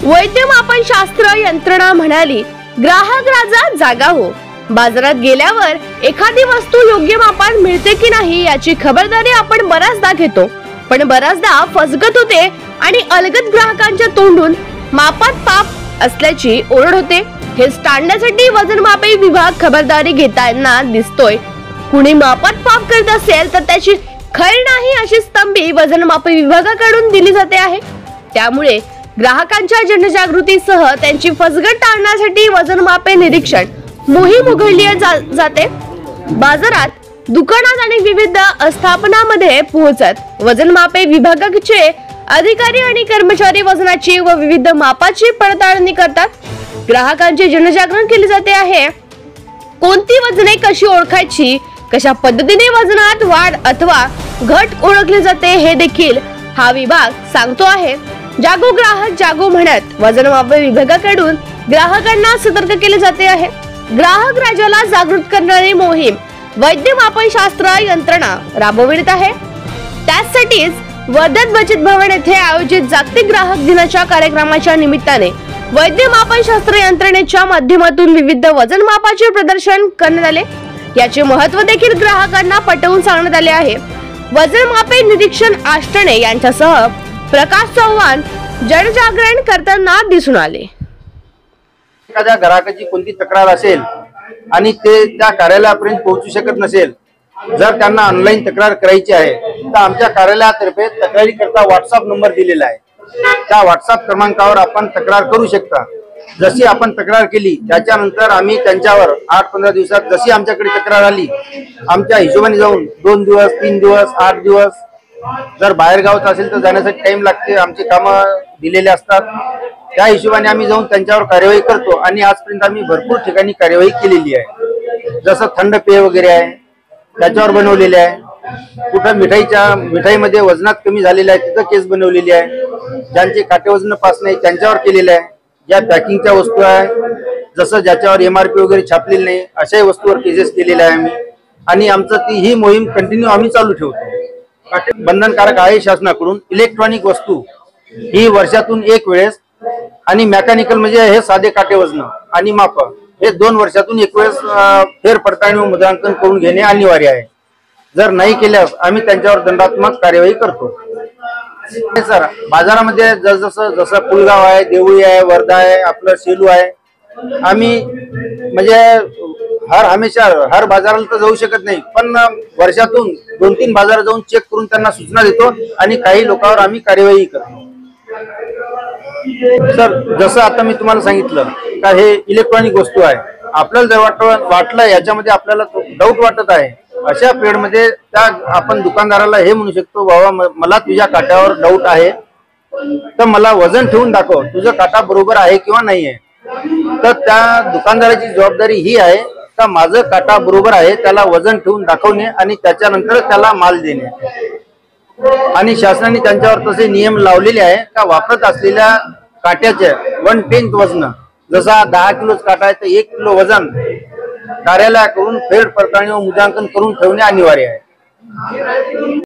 वैद्यमापन शास्त्र यंत्रणा म्हणाली, ग्राहक राजा जागा हो। बाजारात गेल्यावर एखादी वस्तू योग्य मापात मिळते की नाही याची खबरदारी आपण बऱ्याचदा घेतो, पण बऱ्याचदा फसगत होते आणि अलगद ग्राहकांच्या तोंडून मापात पाप असल्याची ओरड होते। हे टाळण्यासाठी वजनमापी विभाग खबरदारी घेताना दिसतोय। कुणी मापात पाप करत असेल तर त्याची खैर नाही अशी स्तंभी वजनमापी विभागाकडून दिली जाते आहे। त्यामुळे ग्राहकांच्या जनजागृतीसह त्यांची फसगत टाळण्यासाठी वजनमापे निरीक्षण मोहीम उघडली जाते। बाजारात, दुकानात आणि विविध आस्थापनांमध्ये पोहोचत वजनमापे विभागाचे अधिकारी आणि कर्मचारी वजनाची व विविध मापाची पडताळणी करतात। ग्राहकांचे जनजागरण केले जाते आहे। कोणती वजने कशी ओळखायची, कशा पद्धतीने वजनात वाढ अथवा घट ओळखली जाते हे देखील हा विभाग सांगतो आहे। जागो ग्राहक जागो म्हणत वजनमाप विभागाकडून ग्राहकांना सतर्क केले जाते आहे। ग्राहक राजाला जागृत करणारी मोहीम वैद्यमापन शास्त्र यंत्रणा राबविण्यात आहे। त्यासाठीच वर्धा बचत भवन येथे आयोजित जागतिक ग्राहक दिनाच्या कार्यक्रमाच्या निमित्ताने वैद्यमापन शास्त्र यंत्रणेच्या माध्यमातून विविध वजनमापाचे प्रदर्शन करण्यात आले। याचे महत्त्व देखील ग्राहकांना पटवून सांगण्यात आले आहे। वजनमापे निरीक्षण आष्टणे यांच्यासह प्रकाश चव्हाण जनजागरण करताना दिसून आले। एखाद्या ग्राहकाची कोणती तक्रार असेल आणि ते त्या कार्यालयापर्यंत पोहोचू शकत नसेल, जर त्यांना ऑनलाईन तक्रार करायची आहे तर आमच्या कार्यालयातर्फे तक्रारी करता व्हॉट्सअप नंबर दिलेला आहे। त्या व्हॉट्सअप क्रमांकावर आपण तक्रार करू शकता। जशी आपण तक्रार केली त्याच्यानंतर आम्ही त्यांच्यावर 8-15 दिवसात जशी आमच्याकडे तक्रार आली आमच्या हिशोबाने जाऊन 2 दिवस 3 दिवस 8 दिवस, जर बाहेर गावात असेल तर जाण्यासाठी टाइम लागते, आमची कामं दिलेले असतात, त्या हिशोबाने आम्ही जाऊन त्यांच्यावर कार्यवाही करतो। आणि आजपर्यंत आम्ही भरपूर ठिकाणी कार्यवाही केलेली आहे। जसं थंड पेय वगैरे आहे त्याच्यावर बनवलेले आहे। कुठं मिठाईमध्ये वजनात कमी झालेलं आहे तिथं केस बनवलेली आहे। ज्यांचे काटे वजन पास नाही त्यांच्यावर केलेलं आहे। ज्या पॅकिंगच्या वस्तू आहे जसं ज्याच्यावर MRP वगैरे छापलेली नाही अशाही वस्तूवर केसेस केलेले आहे आम्ही। आणि आमचं ही मोहीम कंटिन्यू आम्ही चालू ठेवतो। बंधनकारक आहे शासनाकडून। इलेक्ट्रॉनिक वस्तू ही वर्षातून एक वेळेस आणि मेकॅनिकल म्हणजे हे साधे काटे वजन आणि माप हे 2 वर्षातून एक वेळेस फेर पडताळणी व मुद्रांकन करून घेणे अनिवार्य आहे। जर नाही केल्यास आम्ही त्यांच्यावर दंडात्मक कार्यवाही करतो। सर, बाजारामध्ये जसं पुलगाव आहे, देवळी आहे, वर्धा आहे, आपलं सेलू आहे, आम्ही म्हणजे हर बाजाराला तर जाऊ शकत नाही, पण वर्षातून 2-3 बाजार जाऊन चेक करून त्यांना सूचना देतो आणि काही लोकांवर आम्ही कार्यवाही करतो। सर, जसं आता मी तुम्हाला सांगितलं का हे इलेक्ट्रॉनिक वस्तू आहे, आपल्याला जर वाटलं याच्यामध्ये आपल्याला डाऊट वाटत आहे, अशा पिरियड मध्ये त्या आपण दुकानदाराला हे म्हणू शकतो, बाबा मला तुझ्या काट्यावर डाऊट आहे तर मला वजन ठेवून दाखव, तुझं काटा बरोबर आहे किंवा नाही आहे। तर त्या दुकानदाराची जबाबदारी ही आहे का माझं काटा बरोबर आहे त्याला वजन ठेवून दाखवणे आणि त्याच्यानंतर त्याला माल देणे। आणि शासनाने त्यांच्यावर तसे नियम लावलेले आहे का वापरत असलेल्या काट्याचे 1/10 वजन, जसा 10 किलोच काटा आहे तर 1 किलो वजन कार्यालयाकडून फेर पडताळणी व मुद्रांकन करून ठेवणे अनिवार्य आहे।